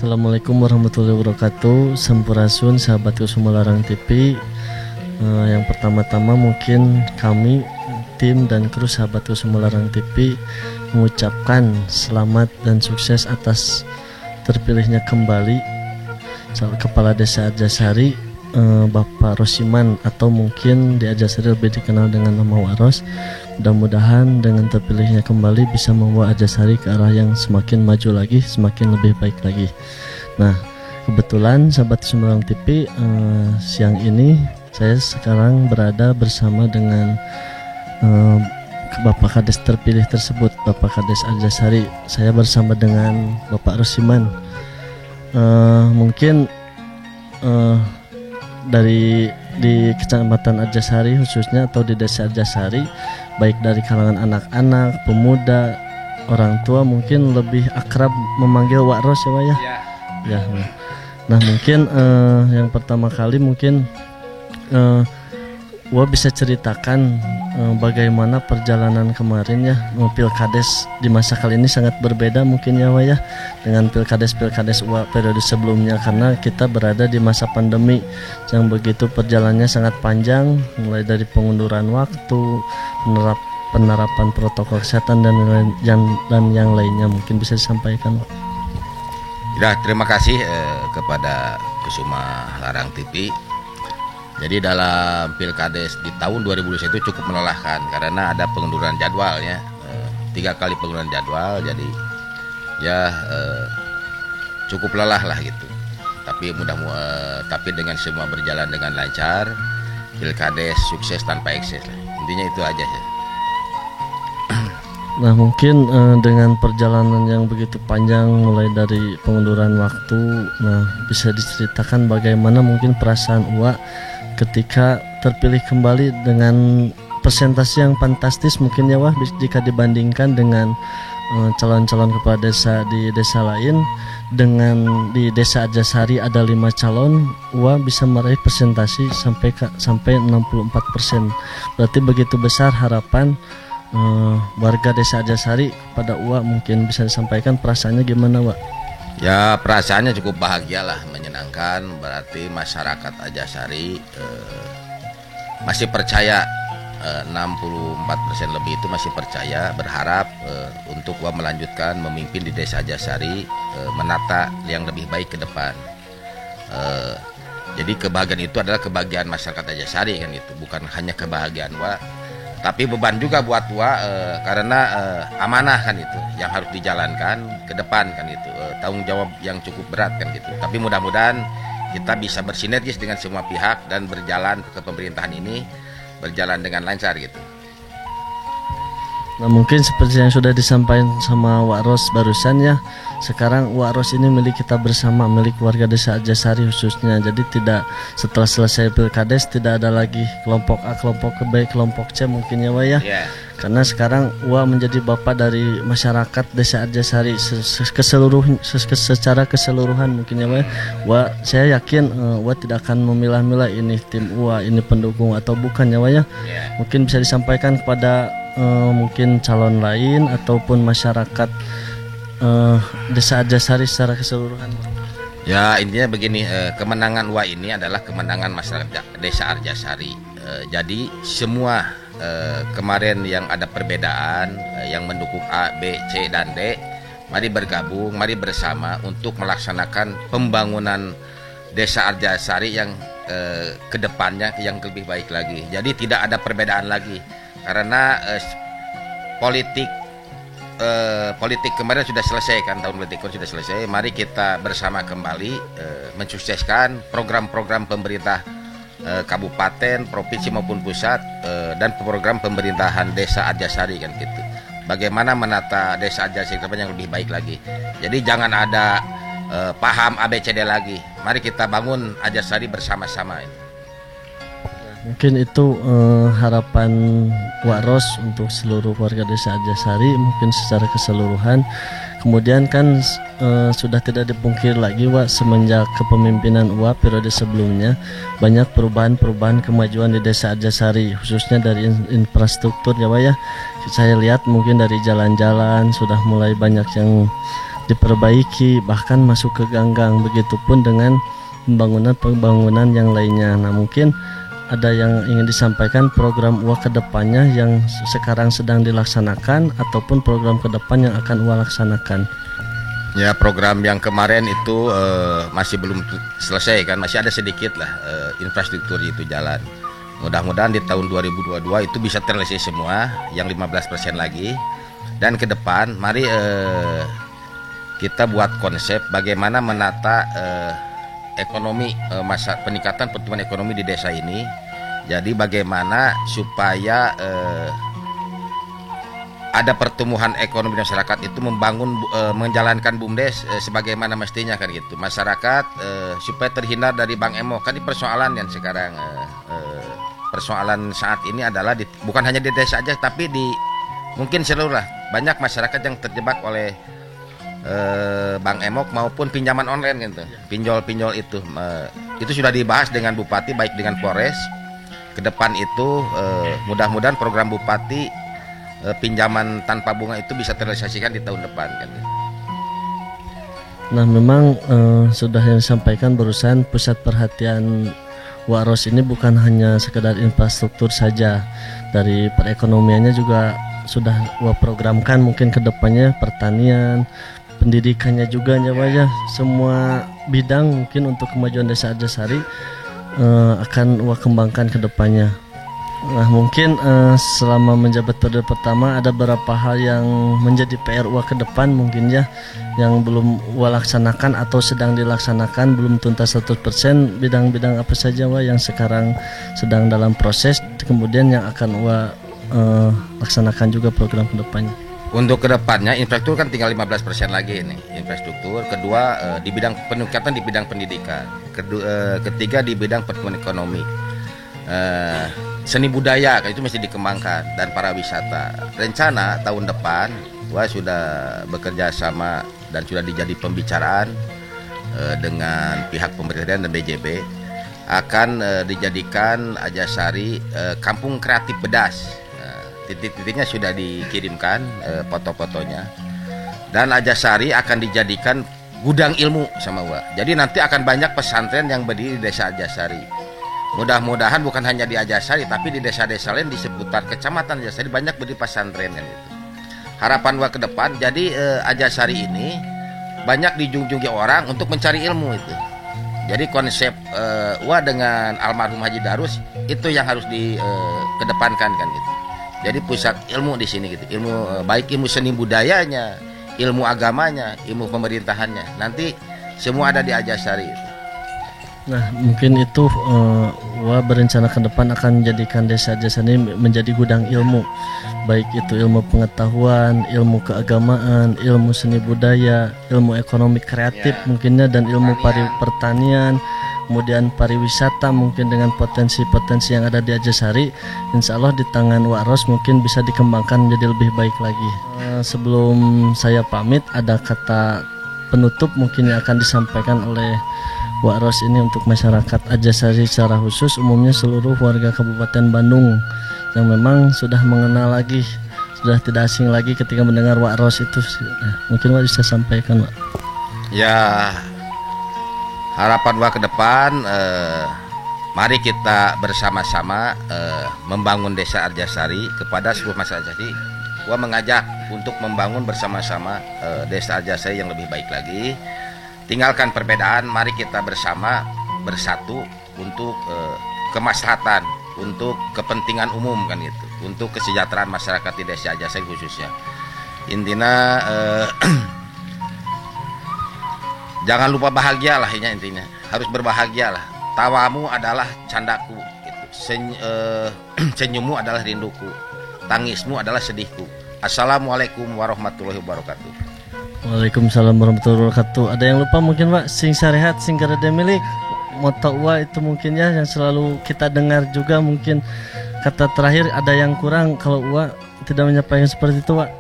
Assalamualaikum warahmatullahi wabarakatuh. Sampurasun sahabat Sumalarang TV. Yang pertama-tama mungkin kami tim dan kru sahabat Sumalarang TV mengucapkan selamat dan sukses atas terpilihnya kembali Kepala Desa Arjasari, Bapak Rosiman, atau mungkin di Arjasari lebih dikenal dengan nama Waros. Mudah-mudahan dengan terpilihnya kembali bisa membawa Arjasari ke arah yang semakin maju lagi, semakin lebih baik lagi. Nah, kebetulan sahabat Sumalarang TV, siang ini saya sekarang berada bersama dengan Bapak Kades terpilih tersebut, Bapak Kades Arjasari. Saya bersama dengan Bapak Rosiman. Mungkin di Kecamatan Arjasari khususnya atau di Desa Arjasari, baik dari kalangan anak-anak, pemuda, orang tua mungkin lebih akrab memanggil Wak Ros ya Wak ya? Ya. Nah mungkin yang pertama kali mungkin Wak bisa ceritakan bagaimana perjalanan kemarin ya, Pilkades di masa kali ini sangat berbeda mungkin ya Wak ya dengan Pilkades Wak periode sebelumnya, karena kita berada di masa pandemi yang begitu perjalanannya sangat panjang, mulai dari pengunduran waktu, penerapan protokol kesehatan dan yang lainnya. Mungkin bisa disampaikan Wak. Ya, terima kasih kepada Kusuma Larang TV. Jadi dalam Pilkades di tahun 2021 itu cukup melelahkan karena ada pengunduran jadwal ya, 3 kali pengunduran jadwal, jadi ya cukup lelah lah gitu. Tapi tapi dengan semua berjalan dengan lancar, Pilkades sukses tanpa ekses. Intinya itu aja ya. Nah mungkin dengan perjalanan yang begitu panjang mulai dari pengunduran waktu, nah bisa diceritakan bagaimana mungkin perasaan Uwa ketika terpilih kembali dengan presentasi yang fantastis mungkin ya Wah, jika dibandingkan dengan calon-calon kepala desa di desa lain. Dengan di Desa Arjasari ada 5 calon, Wah bisa meraih presentasi sampai 64%. Berarti begitu besar harapan warga Desa Arjasari pada Wah. Mungkin bisa disampaikan perasaannya gimana Wah? Ya perasaannya cukup bahagia lah, menyenangkan. Berarti masyarakat Arjasari masih percaya, 64% lebih itu masih percaya, berharap untuk Wah melanjutkan memimpin di Desa Arjasari, menata yang lebih baik ke depan. Jadi kebahagiaan itu adalah kebahagiaan masyarakat Arjasari kan, itu bukan hanya kebahagiaan Wah, tapi beban juga buat Wah, karena amanah kan itu yang harus dijalankan ke depan kan itu, tanggung jawab yang cukup berat kan gitu. Tapi mudah-mudahan kita bisa bersinergis dengan semua pihak dan berjalan ke pemerintahan ini berjalan dengan lancar gitu. Nah mungkin seperti yang sudah disampaikan sama Wak Ros barusan ya, sekarang Wak Ros ini milik kita bersama, milik warga Desa Arjasari khususnya. Jadi tidak, setelah selesai Pilkades tidak ada lagi kelompok A, kelompok B, kelompok C mungkin ya Wak ya. Yeah. Karena sekarang Wak menjadi bapak dari masyarakat Desa Arjasari secara keseluruhan mungkin ya Wak. Wak saya yakin Wak tidak akan memilah-milah ini tim Wak, ini pendukung atau bukan ya Wak ya. Yeah. Mungkin bisa disampaikan kepada mungkin calon lain ataupun masyarakat Desa Arjasari secara keseluruhan. Ya intinya begini, kemenangan Wah ini adalah kemenangan masyarakat Desa Arjasari. Jadi semua kemarin yang ada perbedaan, yang mendukung A, B, C dan D, mari bergabung, mari bersama untuk melaksanakan pembangunan Desa Arjasari yang kedepannya yang lebih baik lagi. Jadi tidak ada perbedaan lagi. Karena politik kemarin sudah selesai kan, tahun politik sudah selesai. Mari kita bersama kembali mensukseskan program-program pemerintah kabupaten, provinsi maupun pusat, dan program pemerintahan Desa Arjasari kan gitu. Bagaimana menata Desa Arjasari yang lebih baik lagi. Jadi jangan ada paham ABCD lagi. Mari kita bangun Arjasari bersama-sama. Mungkin itu harapan Wak Ros untuk seluruh warga Desa Arjasari mungkin secara keseluruhan. Kemudian kan sudah tidak dipungkir lagi Wak, semenjak kepemimpinan Wak periode sebelumnya banyak perubahan kemajuan di Desa Arjasari, khususnya dari infrastruktur ya Wak ya. Saya lihat mungkin dari jalan-jalan sudah mulai banyak yang diperbaiki, bahkan masuk ke ganggang. Begitupun dengan pembangunan yang lainnya. Nah, mungkin ada yang ingin disampaikan program UA ke depannya yang sekarang sedang dilaksanakan ataupun program ke depan yang akan UA laksanakan. Ya, program yang kemarin itu masih belum selesai kan, masih ada sedikit lah infrastruktur itu jalan. Mudah-mudahan di tahun 2022 itu bisa terselesai semua, yang 15% lagi. Dan ke depan mari kita buat konsep bagaimana menata ekonomi, masa peningkatan pertumbuhan ekonomi di desa ini. Jadi bagaimana supaya ada pertumbuhan ekonomi masyarakat itu membangun, menjalankan BUMDes sebagaimana mestinya kan gitu. Masyarakat supaya terhindar dari Bang Emo. Kan di persoalan yang sekarang persoalan saat ini adalah bukan hanya di desa aja, tapi di mungkin seluruh lah. Banyak masyarakat yang terjebak oleh Bang Emok maupun pinjaman online gitu. Pinjol-pinjol itu sudah dibahas dengan Bupati baik dengan Polres. Ke depan itu mudah-mudahan program Bupati pinjaman tanpa bunga itu bisa terrealisasikan di tahun depan kan. Nah, memang sudah yang disampaikan barusan, pusat perhatian Waros ini bukan hanya sekedar infrastruktur saja. Dari perekonomiannya juga sudah programkan mungkin ke depannya, pertanian, pendidikannya juga ya, semua bidang mungkin untuk kemajuan desa Arjasari akan kembangkan ke depannya. Nah, mungkin selama menjabat periode pertama ada beberapa hal yang menjadi PR UA ke depan mungkin ya, yang belum UA laksanakan atau sedang dilaksanakan, belum tuntas 100%. Bidang-bidang apa saja yang sekarang sedang dalam proses, kemudian yang akan UA laksanakan juga program ke depannya. Untuk kedepannya infrastruktur kan tinggal 15% lagi ini infrastruktur. Kedua di bidang peningkatan di bidang pendidikan. Ketiga di bidang pertumbuhan ekonomi. Seni budaya itu mesti dikembangkan, dan pariwisata. Rencana tahun depan gua sudah bekerja sama dan sudah dijadi pembicaraan dengan pihak pemerintah dan BJB akan dijadikan Arjasari kampung kreatif pedas. Titik-titiknya sudah dikirimkan foto-fotonya, dan Arjasari akan dijadikan gudang ilmu sama gua. Jadi nanti akan banyak pesantren yang berdiri di desa Arjasari. Mudah-mudahan bukan hanya di Arjasari, tapi di desa-desa lain di seputar kecamatan Arjasari banyak berdiri pesantren kan gitu. Harapan gua ke depan, jadi Arjasari ini banyak dijunjungi orang untuk mencari ilmu itu. Jadi konsep gua dengan almarhum Haji Darus itu yang harus dikedepankan kan gitu. Jadi pusat ilmu di sini gitu, ilmu baik ilmu seni budayanya, ilmu agamanya, ilmu pemerintahannya. Nanti semua ada di Arjasari. Nah, mungkin itu berencana ke depan akan menjadikan desa Arjasari menjadi gudang ilmu, baik itu ilmu pengetahuan, ilmu keagamaan, ilmu seni budaya, ilmu ekonomi kreatif mungkinnya, dan ilmu pertanian, kemudian pariwisata mungkin dengan potensi-potensi yang ada di Arjasari. Insya Allah di tangan Waros mungkin bisa dikembangkan menjadi lebih baik lagi. Sebelum saya pamit, ada kata penutup mungkin yang akan disampaikan oleh Waros ini untuk masyarakat Arjasari secara khusus, umumnya seluruh warga Kabupaten Bandung yang memang sudah mengenal lagi, sudah tidak asing lagi ketika mendengar Waros itu. Mungkin Wak bisa sampaikan, Wak. Ya, harapan gua ke depan, mari kita bersama-sama membangun desa Arjasari kepada seluruh masyarakat. Jadi gua mengajak untuk membangun bersama-sama desa Arjasari yang lebih baik lagi. Tinggalkan perbedaan, mari kita bersama bersatu untuk kemaslahatan, untuk kepentingan umum kan gitu, untuk kesejahteraan masyarakat di desa Arjasari khususnya. Intinya jangan lupa bahagialah, intinya harus berbahagialah. Tawamu adalah candaku gitu. Senyummu adalah rinduku, tangismu adalah sedihku. Assalamualaikum warahmatullahi wabarakatuh. Waalaikumsalam warahmatullahi wabarakatuh. Ada yang lupa mungkin, Pak? Sing sarehat sing garede milik. Moto UA itu mungkin ya yang selalu kita dengar juga. Mungkin kata terakhir ada yang kurang kalau UA tidak menyampaikan seperti itu, Pak.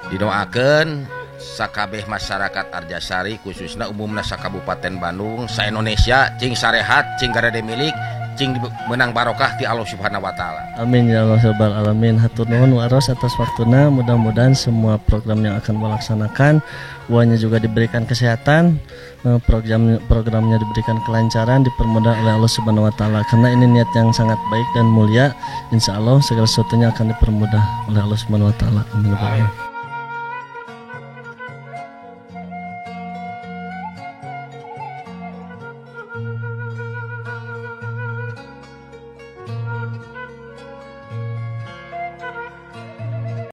Didoakeun sakabeh masyarakat Arjasari khususnya umumna sakabupaten Bandung, sa Indonesia cing sarehat, cing garede milik, cing menang barokah ti Allah Subhanahu wa taala. Amin ya Allah rabbal alamin. Hatur nuhun waros atas waktuna. Mudah-mudahan semua program yang akan melaksanakan uangnya juga diberikan kesehatan, programnya diberikan kelancaran, dipermudah oleh Allah Subhanahu wa taala. Karena ini niat yang sangat baik dan mulia, insya Allah segala sesuatunya akan dipermudah oleh Allah Subhanahu wa taala. Amin.